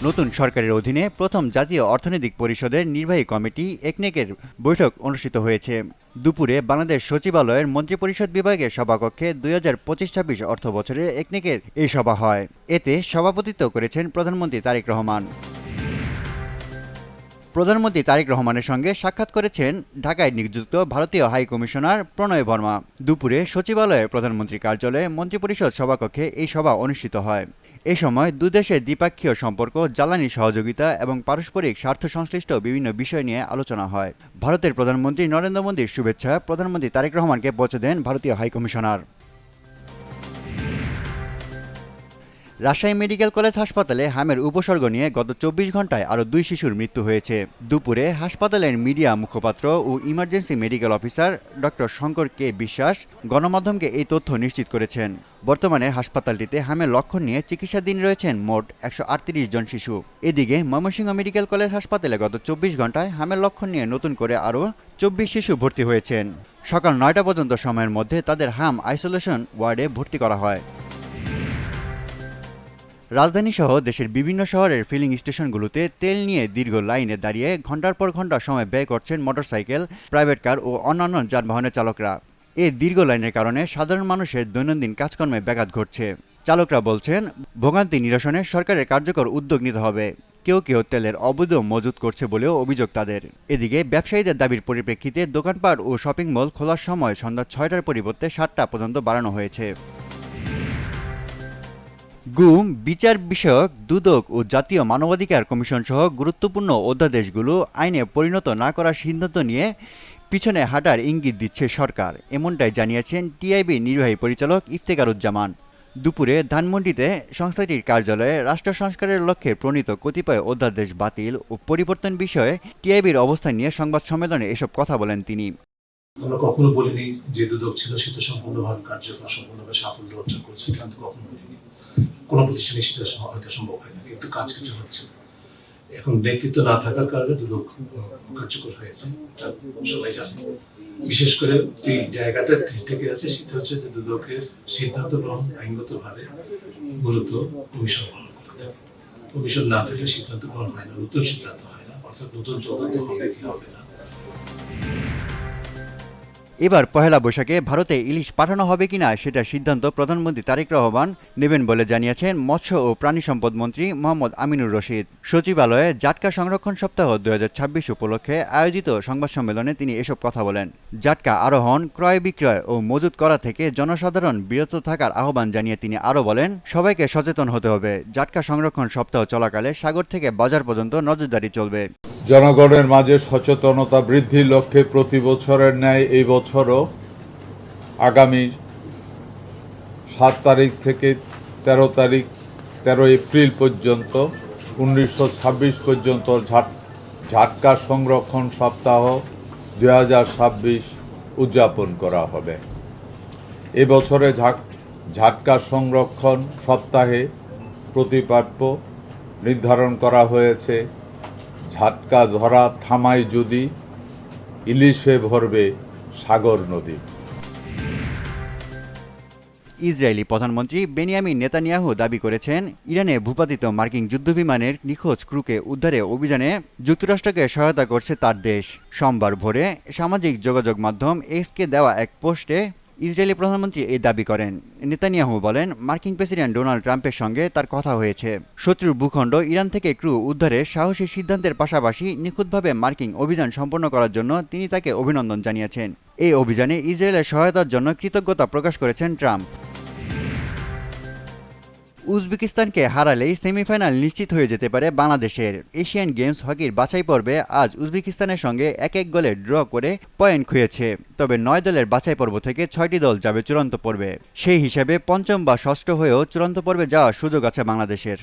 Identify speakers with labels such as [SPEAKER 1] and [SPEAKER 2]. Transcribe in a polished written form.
[SPEAKER 1] নতুন সরকারের অধীনে প্রথম জাতীয় অর্থনৈতিক পরিষদের নির্বাহী কমিটি একনেকের বৈঠক অনুষ্ঠিত হয়েছে। দুপুরে বাংলাদেশ সচিবালয়ের মন্ত্রিপরিষদ বিভাগের সভাকক্ষে ২০২৫-২৬ অর্থ বছরের একনেকের এই সভা হয়। এতে সভাপতিত্ব করেছেন প্রধানমন্ত্রী তারেক রহমান। প্রধানমন্ত্রী তারেক রহমানের সঙ্গে সাক্ষাৎ করেছেন ঢাকায় নিযুক্ত ভারতীয় হাই কমিশনার প্রণয় বর্মা। দুপুরে সচিবালয়ে প্রধানমন্ত্রী কার্যালয়ে মন্ত্রিপরিষদ সভাকক্ষে এই সভা অনুষ্ঠিত হয়। এ সময় দুদেশের দ্বিপাক্ষীয় সম্পর্ক, জ্বালানি সহযোগিতা এবং পারস্পরিক স্বার্থ সংশ্লিষ্ট বিভিন্ন বিষয় নিয়ে আলোচনা হয়। ভারতের প্রধানমন্ত্রী নরেন্দ্র মোদীর শুভেচ্ছা প্রধানমন্ত্রী তারেক রহমানকে পৌঁছে দেন ভারতীয় high commissioner. Rajshahi medical college হাসপাতালে হামের উপসর্গ নিয়ে গত ২৪ ঘন্টায় আরও ২ শিশুর মৃত্যু হয়েছে। দুপুরে হাসপাতালের মিডিয়া মুখপাত্র ও emergency medical officer doctor Shankar K Biswas গণমাধ্যমকে এই তথ্য নিশ্চিত করেছেন। বর্তমানে হাসপাতালটিতে হামের লক্ষণ নিয়ে চিকিৎসাধীন রয়েছেন মোট ১৩৮ জন শিশু। এদিকে ময়মনসিংহ মেডিকেল কলেজ হাসপাতালে গত ২৪ ঘন্টায় হামের লক্ষণ নিয়ে নতুন করে আরও ২৪ শিশু ভর্তি হয়েছেন। সকাল ৯টা পর্যন্ত সময়ের মধ্যে তাদের হাম আইসোলেশন ওয়ার্ডে ভর্তি করা হয়। রাজধানীসহ দেশের বিভিন্ন শহরের ফিলিং স্টেশনগুলোতে তেল নিয়ে দীর্ঘ লাইনে দাঁড়িয়ে ঘন্টার পর ঘন্টা সময় ব্যয় করছেন মোটরসাইকেল, প্রাইভেট কার ও অন্যান্য যানবাহনের চালকরা। এই দীর্ঘ লাইনের কারণে সাধারণ মানুষের দৈনন্দিন কাজকর্মে ব্যাঘাত ঘটছে। চালকরা বলছেন, ভোগান্তি নিরসনে সরকারের কার্যকর উদ্যোগ নিতে হবে। কেউ কেউ তেলের অবৈধ মজুত করছে বলেও অভিযোগ তাদের। এদিকে ব্যবসায়ীদের দাবির পরিপ্রেক্ষিতে দোকানপাট ও শপিং মল খোলার সময় সন্ধ্যা ৬টার পরিবর্তে ৭টা পর্যন্ত বাড়ানো হয়েছে। গুম, বিচার বিষয়ক দুদক ও জাতীয় মানবাধিকার কমিশন সহ গুরুত্বপূর্ণ অধ্যাদেশগুলো আইনে পরিণত না করার সিদ্ধান্ত নিয়ে পিছনে হাঁটার ইঙ্গিত দিচ্ছে সরকার, এমনটাই জানিয়েছেন টিআইবি নির্বাহী পরিচালক ইফতেখারুজ্জামান। দুপুরে ধানমন্ডিতে সংস্থাটির কার্যালয়ে রাষ্ট্র সংস্কারের লক্ষ্যে প্রণীত কতিপয় অধ্যাদেশ বাতিল ও পরিবর্তন বিষয়ে টিআইবির অবস্থান নিয়ে সংবাদ সম্মেলনে এসব কথা বলেন তিনি।
[SPEAKER 2] আমরা কখনো বলিনি যে দুদক ছিল সেটা সম্পূর্ণভাবে কার্যকর, সম্পূর্ণভাবে সাফল্য অর্জন করছে, এটা কিন্তু কখনো বলিনি। কোনো প্রতিষ্ঠানে সেটা হয়তো সম্ভব হয় না, কিন্তু কাজ কিছু হচ্ছে। এখন নেতৃত্ব না থাকার কারণে দুদক কার্যকর হয়েছে, এটা সবাই জানে। বিশেষ করে যে জায়গাটা থেকে আছে সেটা হচ্ছে যে দুদকের সিদ্ধান্ত গ্রহণ আইনগতভাবে মূলত কমিশন গ্রহণ করে থাকে। কমিশন না থাকলে সিদ্ধান্ত গ্রহণ হয় না, নতুন সিদ্ধান্ত হয় না, অর্থাৎ নতুন তদন্ত হবে কি হবে না।
[SPEAKER 1] এবার পহেলা বৈশাখে ভারতে ইলিশ পাঠানো হবে কিনা সেটা সিদ্ধান্ত প্রধানমন্ত্রী তারেক রহমান নেবেন বলে জানিয়েছেন মৎস্য ও প্রাণী সম্পদ মন্ত্রী মোহাম্মদ আমিনুর রশিদ। সচিবালয়ে জাটকা সংরক্ষণ সপ্তাহ ২০২৬ উপলক্ষে আয়োজিত সংবাদ সম্মেলনে তিনি এসব কথা বলেন। জাটকা আরোহণ, ক্রয় বিক্রয় ও মজুত করা থেকে জনসাধারণ বিরত থাকার আহ্বান জানিয়ে তিনি আরও বলেন, সবাইকে সচেতন হতে হবে। জাটকা সংরক্ষণ সপ্তাহ চলাকালে সাগর থেকে বাজার পর্যন্ত নজরদারি চলবে।
[SPEAKER 3] জনগণের মাঝে সচেতনতা বৃদ্ধির লক্ষ্যে প্রতি বছরের ন্যায় এই বছরও আগামী ৭ তারিখ থেকে ১৩ এপ্রিল পর্যন্ত ১৯২৬ পর্যন্ত ঝাটকা সংরক্ষণ সপ্তাহ ২০২৬ উদযাপন করা হবে। এবছরে ঝাটকা সংরক্ষণ সপ্তাহে প্রতিপাদ্য নির্ধারণ করা হয়েছে, ঝাটকা ধরা থামায় যদি ইলিশে ভরবে সাগর নদী।
[SPEAKER 1] ইসরায়েলি প্রধানমন্ত্রী বেনিয়ামিন নেতানিয়াহু দাবি করেছেন, ইরানে ভূপাতিত মার্কিন যুদ্ধবিমানের নিখোঁজ ক্রুকে উদ্ধারে অভিযানে যুক্তরাষ্ট্রকে সহায়তা করছে তার দেশ। সোমবার ভোরে সামাজিক যোগাযোগ মাধ্যম এক্সকে দেওয়া এক পোস্টে ইসরায়েলি প্রধানমন্ত্রী এই দাবি করেন। নেতানিয়াহু বলেন, মার্কিন প্রেসিডেন্ট ডোনাল্ড ট্রাম্পের সঙ্গে তার কথা হয়েছে। শত্রুর ভূখণ্ড ইরান থেকে ক্রু উদ্ধারের সাহসী সিদ্ধান্তের পাশাপাশি নিখুঁতভাবে মার্কিন অভিযান সম্পন্ন করার জন্য তিনি তাকে অভিনন্দন জানিয়েছেন। এই অভিযানে ইসরায়েলের সহায়তার জন্য কৃতজ্ঞতা প্রকাশ করেছেন ট্রাম্প। উজবেকিস্তানকে হারালেই সেমিফাইনাল নিশ্চিত হয়ে যেতে পারে বাংলাদেশের। এশিয়ান গেমস হকির বাছাই পর্বে আজ উজবেকিস্তানের সঙ্গে ১-১ গোলে ড্র করে পয়েন্ট খুঁয়েছে। তবে ৯ দলের বাছাই পর্ব থেকে ৬টি দল যাবে চূড়ান্ত পর্বে। সেই হিসাবে পঞ্চম বা ষষ্ঠ হয়েও চূড়ান্ত পর্বে যাওয়ার সুযোগ আছে বাংলাদেশের।